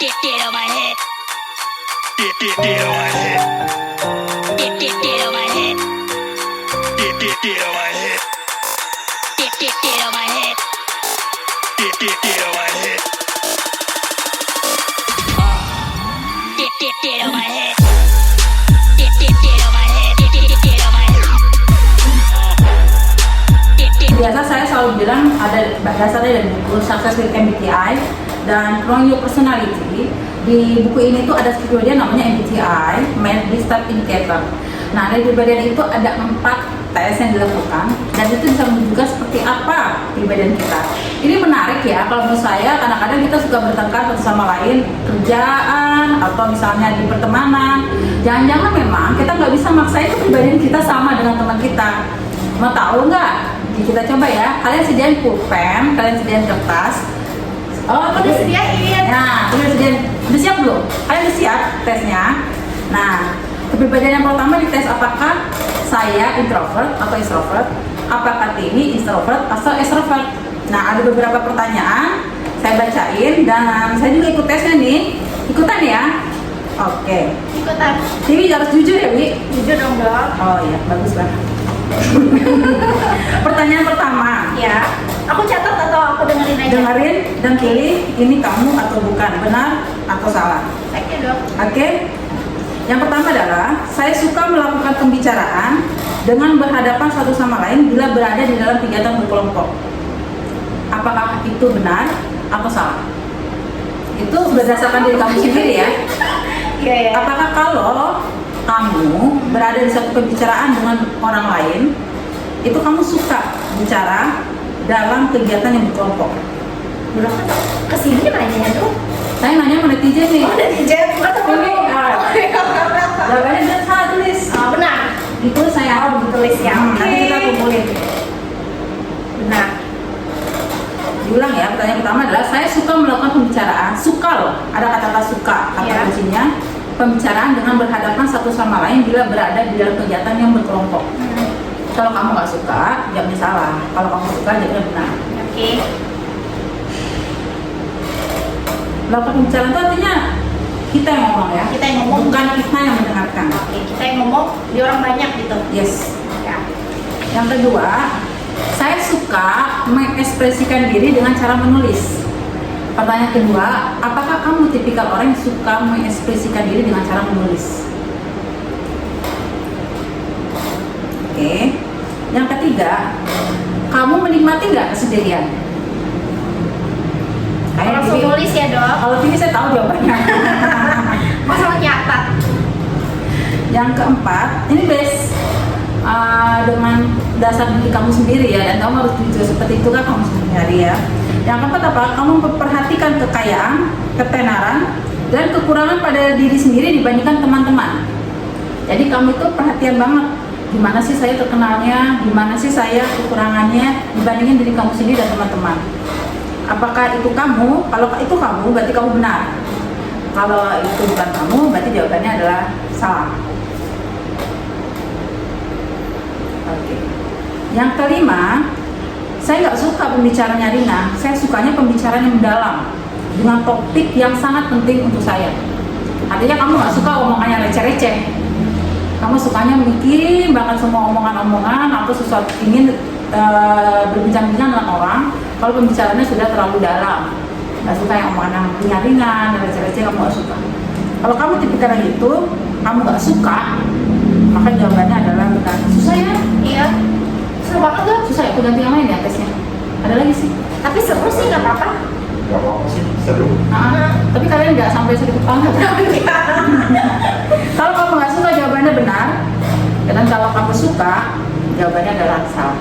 Get on my head. Get on my head. Get on my head. Get on my head. Get on my head. Get on my head. Get on my head. Get on my head. Get on my head. Biasa saya selalu bilang ada dasarnya dari buku Success with MBTI dan Knowing Your Personality. Di buku ini tuh ada kepribadian namanya MBTI, Main Step Indicator. Nah, dari kepribadian itu ada 4 tes yang dilakukan dan itu bisa menunjukkan seperti apa kepribadian kita. Ini menarik ya, kalau menurut saya kadang-kadang kita suka bertengkar satu sama lain, kerjaan atau misalnya di pertemanan. Jangan-jangan memang kita nggak bisa maksain kepribadian kita sama dengan teman kita. Mau tahu nggak? Kita coba ya. Kalian sediain pulpen, kalian sediain kertas. Oh, Udah sediain. Nah, udah sediain. Udah siap belum? Kalian udah siap tesnya? Nah, kepribadian yang pertama dites apakah saya introvert atau extrovert, apakah Tini introvert atau extrovert. Nah, ada beberapa pertanyaan saya bacain dan saya juga ikut tesnya nih. Ikutan ya? Oke. Ikutan. Tini harus jujur ya, Wi? Jujur dong, Dok. Oh iya, bagus banget. Pertanyaan pertama. Ya. Aku catat atau aku dengerin aja? Dengerin dan pilih ini kamu atau bukan, benar atau salah. Oke, Dok. Oke. Yang pertama adalah saya suka melakukan pembicaraan dengan berhadapan satu sama lain bila berada di dalam kegiatan berkelompok. Apakah itu benar atau salah? Itu berdasarkan diri kamu sendiri ya. Iya, ya. Apakah kalau kamu berada di satu pembicaraan dengan orang lain, itu kamu suka bicara dalam kegiatan yang berkelompok? Udah kan kesini nanya tuh. Saya nanya sama netizen nih. Oh, netizen. Ini, jawabannya benar salah tulis. Benar. Ditulis saya. Oh, ditulis ya. Nanti kita kumpulin. Benar. Diulang ya, pertanyaan pertama adalah saya suka melakukan pembicaraan. Suka loh, ada kata-kata suka, kata Ya. kuncinya. Pembicaraan dengan berhadapan satu sama lain bila berada di dalam kegiatan yang berkelompok. Kalau kamu nggak suka, jawabnya salah. Kalau kamu suka, jawabnya benar. Oke. Melakukan pembicaraan itu artinya kita yang ngomong ya. Kita yang ngomong. Bukan kita yang mendengarkan. Oke, kita yang ngomong di orang banyak gitu. Yes. Ya. Yang kedua, saya suka mengekspresikan diri dengan cara menulis. Pertanyaan kedua, apakah kamu tipikal orang yang suka mengekspresikan diri dengan cara menulis? Oke. Yang ketiga, kamu menikmati nggak kesendirian? Kalau langsung Tini- tulis ya, Dok. Kalau ini saya tahu jawabannya. Masalah nyatat. Yang keempat, ini base dengan dasar diri kamu sendiri ya, dan kamu harus jujur seperti itu kan kamu sendiri ya. Yang keempat apa? Kamu memperhatikan kekayaan, ketenaran, dan kekurangan pada diri sendiri dibandingkan teman-teman. Jadi kamu itu perhatian banget. Gimana sih saya terkenalnya? Gimana sih saya kekurangannya dibandingin diri kamu sendiri dan teman-teman? Apakah itu kamu? Kalau itu kamu, berarti kamu benar. Kalau itu bukan kamu, berarti jawabannya adalah salah. Oke. Yang kelima, saya nggak suka pembicaranya Rina. Saya sukanya pembicaraan yang mendalam dengan topik yang sangat penting untuk saya. Artinya kamu nggak suka omongannya receh-receh. Kamu sukanya mikirin banget semua omongan-omongan atau sesuatu ingin berbincang-bincang dengan orang. Kalau pembicaraannya sudah terlalu dalam, nggak suka yang omongan yang ringan, receh-receh, kamu nggak suka. Kalau kamu tipikal yang itu, kamu nggak suka, maka jawabannya adalah bukan. Susah ya? Iya. Seru banget, Dok. Susah ya, aku ganti yang lain ya tesnya. Ada lagi sih. Tapi seru sih, nggak apa-apa. Gak apa-apa sih, seru. Tapi kalian nggak sampai 1000 tahun. Kalau kamu nggak suka, jawabannya benar. Dan kalau kamu suka, jawabannya adalah salah.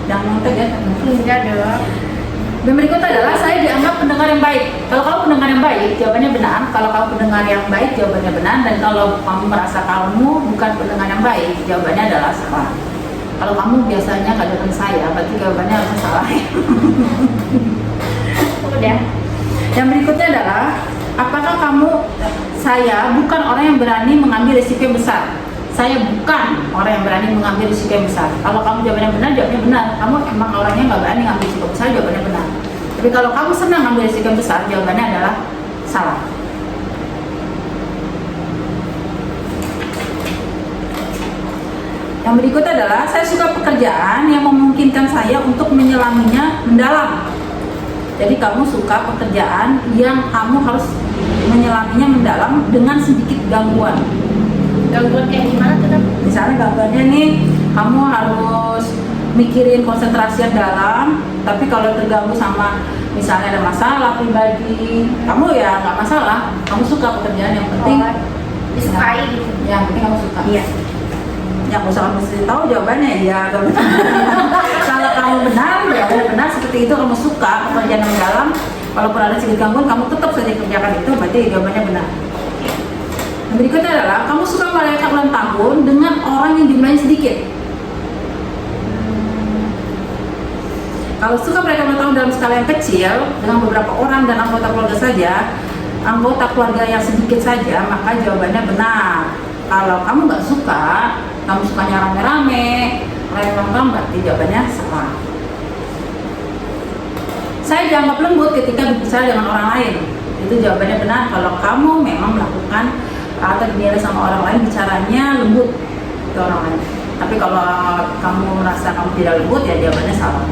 Yang nonton ya, Enggak, Dok. dan berikut adalah saya dianggap pendengar yang baik. Kalau kamu pendengar yang baik, jawabannya benar. Kalau kamu pendengar yang baik, jawabannya benar. Dan kalau kamu merasa kamu bukan pendengar yang baik, jawabannya adalah salah. Kalau kamu biasanya nggak dengerin saya, berarti jawabannya harus salah. Udah. Yang berikutnya adalah apakah saya bukan orang yang berani mengambil risiko yang besar. saya bukan orang yang berani mengambil risiko yang besar. Kalau kamu jawabannya benar, jawabnya benar. Kamu emang orangnya nggak berani ngambil risiko besar, jawabannya benar. Tapi kalau kamu senang ngambil risiko yang besar, jawabannya adalah salah. Yang berikutnya adalah saya suka pekerjaan yang memungkinkan saya untuk menyelaminya mendalam. Jadi kamu suka pekerjaan yang kamu harus menyelaminya mendalam dengan sedikit gangguan. Gangguan kayak gimana tuh, Dok? Misalnya gangguannya nih, kamu harus mikirin konsentrasi yang dalam, tapi kalau terganggu sama misalnya ada masalah pribadi, kamu ya nggak masalah, kamu suka pekerjaan yang penting, Disukai gitu. yang penting kamu suka. Iya. Yang usah kamu mesti tahu jawabannya ya. Kalau kamu benar, jawabannya benar seperti itu, kamu suka pekerjaan yang dalam, walaupun ada sedikit gangguan, kamu tetap saja kerjakan itu, berarti jawabannya benar. Yang berikutnya adalah kamu suka merayakan ulang tahun dengan orang yang jumlahnya sedikit. Kalau suka merayakan ulang tahun dalam skala yang kecil dengan beberapa orang dan anggota keluarga saja, anggota keluarga yang sedikit saja, maka jawabannya benar. Kalau kamu nggak suka, kamu sukanya rame-rame, rame-rame, berarti jawabannya salah. Saya dianggap lembut ketika berbicara dengan orang lain. Itu jawabannya benar kalau kamu memang melakukan atau dinilai sama orang lain bicaranya lembut ke orang lain. Tapi kalau kamu merasa kamu tidak lembut, ya jawabannya salah.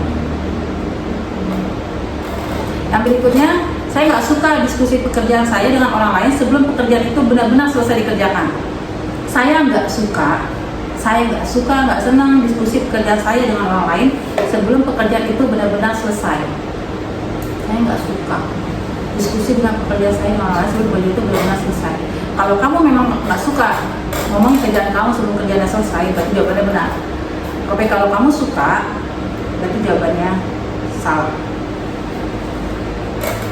Yang berikutnya, saya nggak suka diskusi pekerjaan saya dengan orang lain sebelum pekerjaan itu benar-benar selesai dikerjakan. Saya nggak suka, nggak senang diskusi pekerjaan saya dengan orang lain sebelum pekerjaan itu benar-benar selesai. Saya nggak suka diskusi dengan pekerjaan saya dengan orang lain sebelum pekerjaan itu benar-benar selesai. Kalau kamu memang nggak suka ngomong kerjaan kamu sebelum kerjaan selesai, berarti jawabannya benar. Tapi kalau kamu suka, berarti jawabannya salah.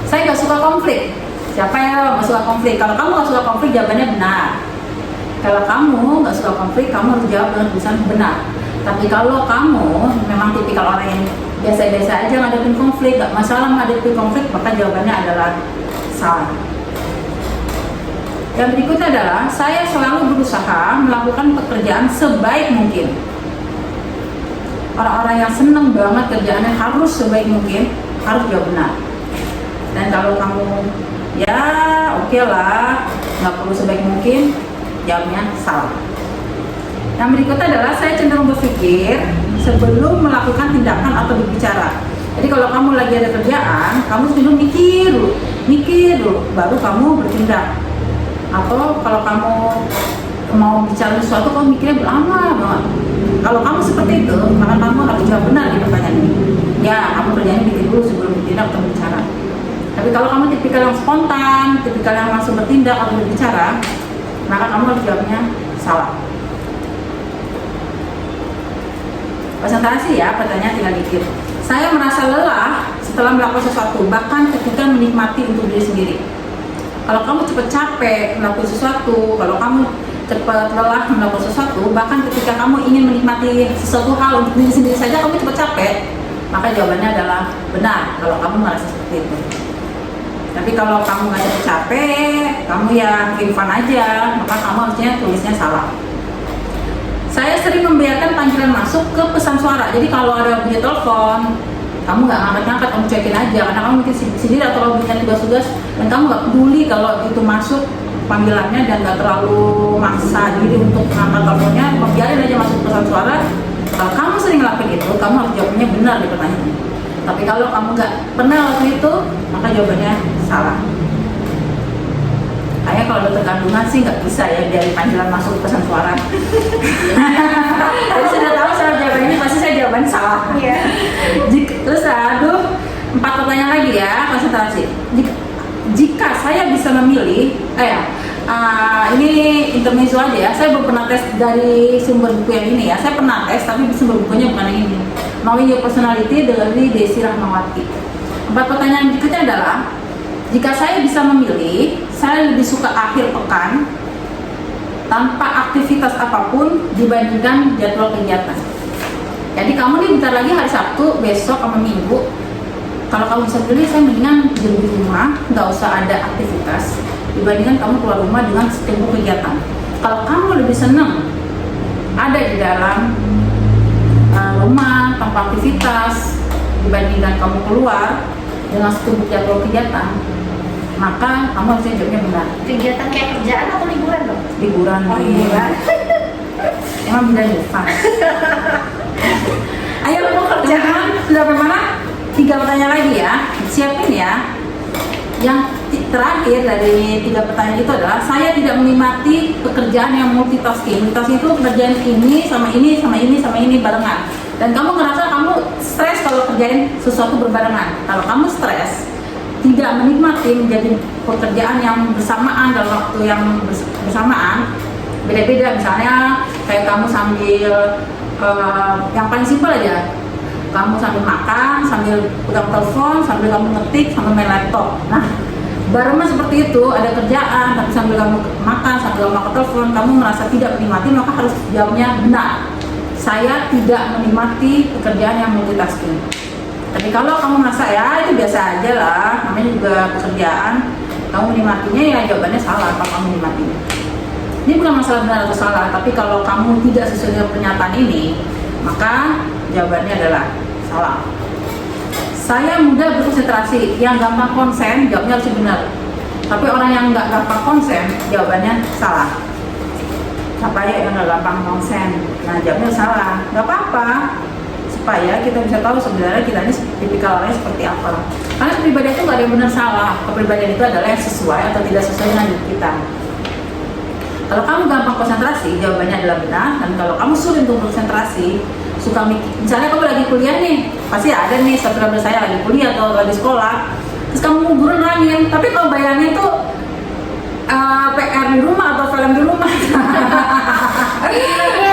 Saya nggak suka konflik. Siapa yang nggak suka konflik? Kalau kamu nggak suka konflik, jawabannya benar. Kalau kamu nggak suka konflik, kamu harus jawab dengan tulisan benar. Tapi kalau kamu memang tipikal orang yang biasa-biasa aja ngadepin konflik, nggak masalah ngadepin konflik, maka jawabannya adalah salah. Yang berikutnya adalah saya selalu berusaha melakukan pekerjaan sebaik mungkin. Orang-orang yang seneng banget kerjaannya harus sebaik mungkin, harus jawab benar. Dan kalau kamu ya oke lah, nggak perlu sebaik mungkin, jawabnya salah. Yang berikutnya adalah saya cenderung berpikir sebelum melakukan tindakan atau berbicara. Jadi kalau kamu lagi ada kerjaan, kamu cenderung mikir dulu, baru kamu bertindak. Atau kalau kamu mau bicara sesuatu, kamu mikirnya lama banget. Kalau kamu seperti itu, maka kamu harus jawab benar di pertanyaan ini. Ya, kamu kerjanya mikir dulu sebelum bertindak atau berbicara. Tapi kalau kamu tipikal yang spontan, tipikal yang langsung bertindak atau berbicara, maka kamu harus jawabnya salah. Konsentrasi ya, pertanyaan tinggal dikit. Saya merasa lelah setelah melakukan sesuatu, bahkan ketika menikmati untuk diri sendiri. Kalau kamu cepat capek melakukan sesuatu, kalau kamu cepat lelah melakukan sesuatu, bahkan ketika kamu ingin menikmati sesuatu hal untuk diri sendiri saja, kamu cepat capek, maka jawabannya adalah benar kalau kamu merasa seperti itu. Tapi kalau kamu nggak cepat capek, kamu ya feel fun aja, maka kamu harusnya tulisnya salah. Saya sering membiarkan panggilan masuk ke pesan suara. Jadi kalau ada bunyi telepon, kamu nggak ngangkat-ngangkat, kamu cuekin aja karena kamu mungkin sendiri atau kalau punya tugas-tugas dan kamu nggak peduli kalau itu masuk panggilannya dan nggak terlalu maksa diri untuk ngangkat teleponnya, biarin aja masuk pesan suara. Kalau kamu sering ngelakuin itu, kamu harus jawabnya benar di pertanyaan ini. Tapi kalau kamu nggak pernah lakuin itu, maka jawabannya salah. Kayak kalau dokter kandungan sih nggak bisa ya dari panggilan masuk pesan suara. Jadi sudah tahu saya jawabannya, pasti saya jawabannya salah. Iya. Terus aduh, 4 pertanyaan lagi ya, konsentrasi. Jika saya bisa memilih, ini intermezzo aja ya. Saya belum pernah tes dari sumber buku yang ini ya. Saya pernah tes, tapi sumber bukunya bukan yang ini. Knowing Your Personality dari Desi Rahmawati. 4 pertanyaan berikutnya adalah, jika saya bisa memilih, saya lebih suka akhir pekan tanpa aktivitas apapun dibandingkan jadwal kegiatan. Jadi kamu nih bentar lagi hari Sabtu, besok sama Minggu. Kalau kamu bisa pilih, saya mendingan di rumah, nggak usah ada aktivitas dibandingkan kamu keluar rumah dengan sebuah kegiatan. Kalau kamu lebih senang ada di dalam rumah, tempat aktivitas, dibandingkan kamu keluar dengan setubuh jadwal kegiatan, maka kamu harusnya jawabnya benar. Kegiatan kayak kerjaan atau liburan dong? Liburan. Oh, liburan. Emang beda Deva. Ayo Mau kerjaan. teman-teman, sudah bagaimana? 3 pertanyaan lagi ya. Siapin ya. Yang terakhir dari 3 pertanyaan itu adalah saya tidak menikmati pekerjaan yang multitasking. Multitasking itu kerjaan ini sama ini sama ini sama ini barengan. Dan kamu ngerasa kamu stres kalau kerjain sesuatu berbarengan. Kalau kamu stres, tidak menikmati menjadi pekerjaan yang bersamaan dalam waktu yang bersamaan, beda-beda. Misalnya kayak kamu sambil yang paling simpel aja, kamu sambil makan, sambil pegang telepon, sambil kamu ngetik, sambil main laptop. Nah, barengan seperti itu, ada kerjaan tapi sambil kamu makan, sambil kamu telepon, kamu merasa tidak menikmati, maka harus jawabnya benar. Saya tidak menikmati pekerjaan yang multitasking. Tapi kalau kamu merasa ya itu biasa aja lah, namanya juga pekerjaan, kamu menikmatinya, ya jawabannya salah. Apa kamu menikmatinya? Ini bukan masalah benar atau salah, tapi kalau kamu tidak sesuai dengan pernyataan ini, maka jawabannya adalah salah. Saya mudah berkonsentrasi, yang gampang konsen, jawabnya harus benar. Tapi orang yang nggak gampang konsen, jawabannya salah. Siapa ya yang nggak gampang konsen? Nah, jawabnya salah. Nggak apa-apa, supaya kita bisa tahu sebenarnya kita ini tipikal orangnya seperti apa. Karena kepribadian itu nggak ada yang benar salah. Kepribadian itu adalah yang sesuai atau tidak sesuai dengan diri kita. Kalau kamu gampang konsentrasi, jawabannya adalah benar. Dan kalau kamu sulit untuk konsentrasi, suka mikir, misalnya kamu lagi kuliah nih, pasti ada nih saudara saya lagi kuliah atau lagi sekolah, terus kamu guru nangin, tapi kalau bayangnya itu PR di rumah atau film di rumah,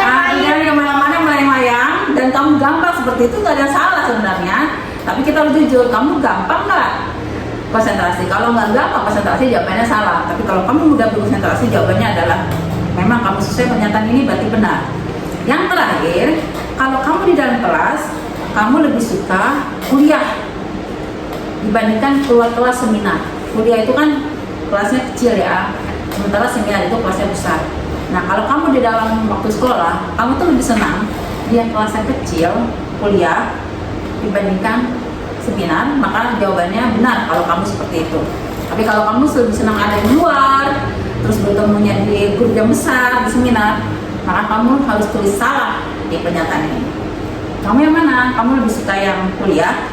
akhirnya kemana-mana melayang-layang, dan kamu gampang seperti itu, nggak ada salah sebenarnya. Tapi kita harus jujur, kamu gampang nggak konsentrasi? Kalau nggak gampang konsentrasi, jawabannya salah. Tapi kalau kamu mudah berkonsentrasi, jawabannya adalah memang kamu sesuai pernyataan ini, berarti benar. Yang terakhir, kalau kamu di dalam kelas, kamu lebih suka kuliah dibandingkan keluar kelas seminar. Kuliah itu kan kelasnya kecil ya, sementara seminar itu kelasnya besar. Nah, kalau kamu di dalam waktu sekolah, kamu tuh lebih senang dia kelasnya kecil, kuliah, dibandingkan seminar, maka jawabannya benar kalau kamu seperti itu. Tapi kalau kamu lebih senang ada di luar, terus bertemunya di grup yang besar, di seminar, maka kamu harus tulis salah di pernyataan ini. Kamu yang mana? Kamu lebih suka yang kuliah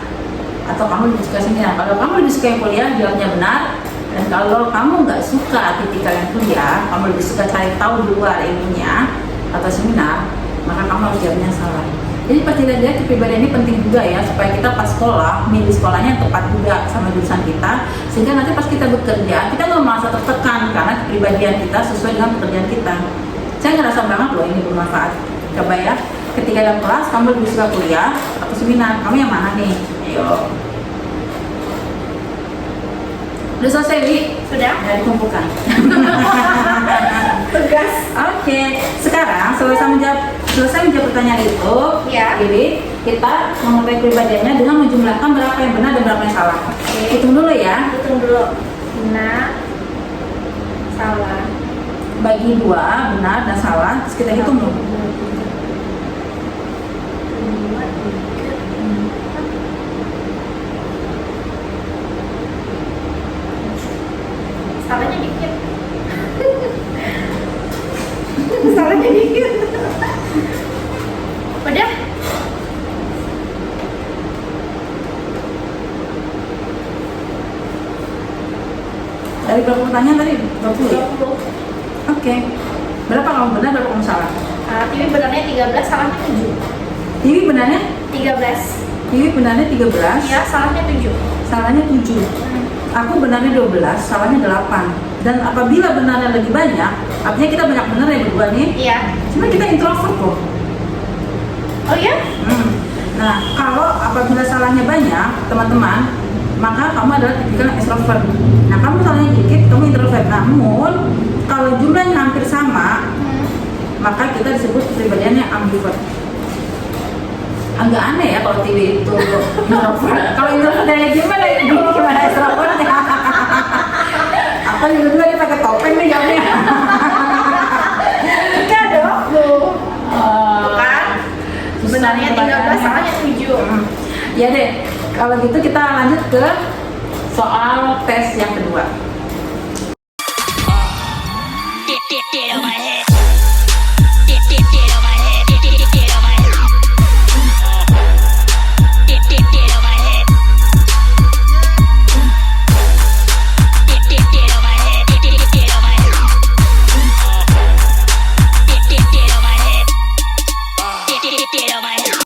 atau kamu lebih suka seminar? Kalau kamu lebih suka yang kuliah, jawabnya benar. Dan kalau kamu nggak suka tipikal yang kuliah, kamu lebih suka cari tahu di luar ilmunya atau seminar, maka kamu harus jawabnya salah. Jadi pasti lihat kepribadian ini penting juga ya, supaya kita pas sekolah, milih sekolahnya yang tepat juga sama jurusan kita, sehingga nanti pas kita bekerja, kita nggak merasa tertekan karena kepribadian kita sesuai dengan pekerjaan kita. Saya ngerasa banget loh ini bermanfaat. Coba ya, ketika dalam kelas kamu lebih suka kuliah atau seminar, kamu yang mana nih? Ayo. Udah selesai, Wi? Sudah? Ya, dikumpulkan. Tugas. Oke, sekarang selesai menjawab pertanyaan itu, Ya. jadi kita mengetahui kepribadiannya dengan menjumlahkan berapa yang benar dan berapa yang salah. Oke. Hitung dulu ya. Hitung dulu. Benar. Salah. Bagi 2, benar dan salah, terus kita hitung dulu. Salahnya dikit. Salahnya dikit. Udah? Dari berapa pertanyaan tadi? 20 ya? 20. Oke. Berapa kamu benar, berapa kamu salah? TV benarnya 13, salahnya 7. TV benarnya? 13. TV benarnya 13, Ya, salahnya 7. salahnya 7. Aku benarnya 12, salahnya 8. Dan apabila benarnya lebih banyak, artinya kita banyak benar ya berdua nih. Iya. Cuma kita introvert kok. Oh ya? Nah, kalau apabila salahnya banyak, teman-teman, maka kamu adalah tipikal extrovert. Nah, kamu salahnya dikit, kamu introvert. Namun, kalau jumlahnya hampir sama, maka kita disebut kepribadiannya ambivert. Agak aneh ya kalau TV itu introvert. Kalau introvert dari gimana? Gimana extrovertnya? Aku juga dia pakai topeng nih jawabnya. Enggak dong. Ya deh, kalau gitu kita lanjut ke soal tes yang kedua. Get on my head.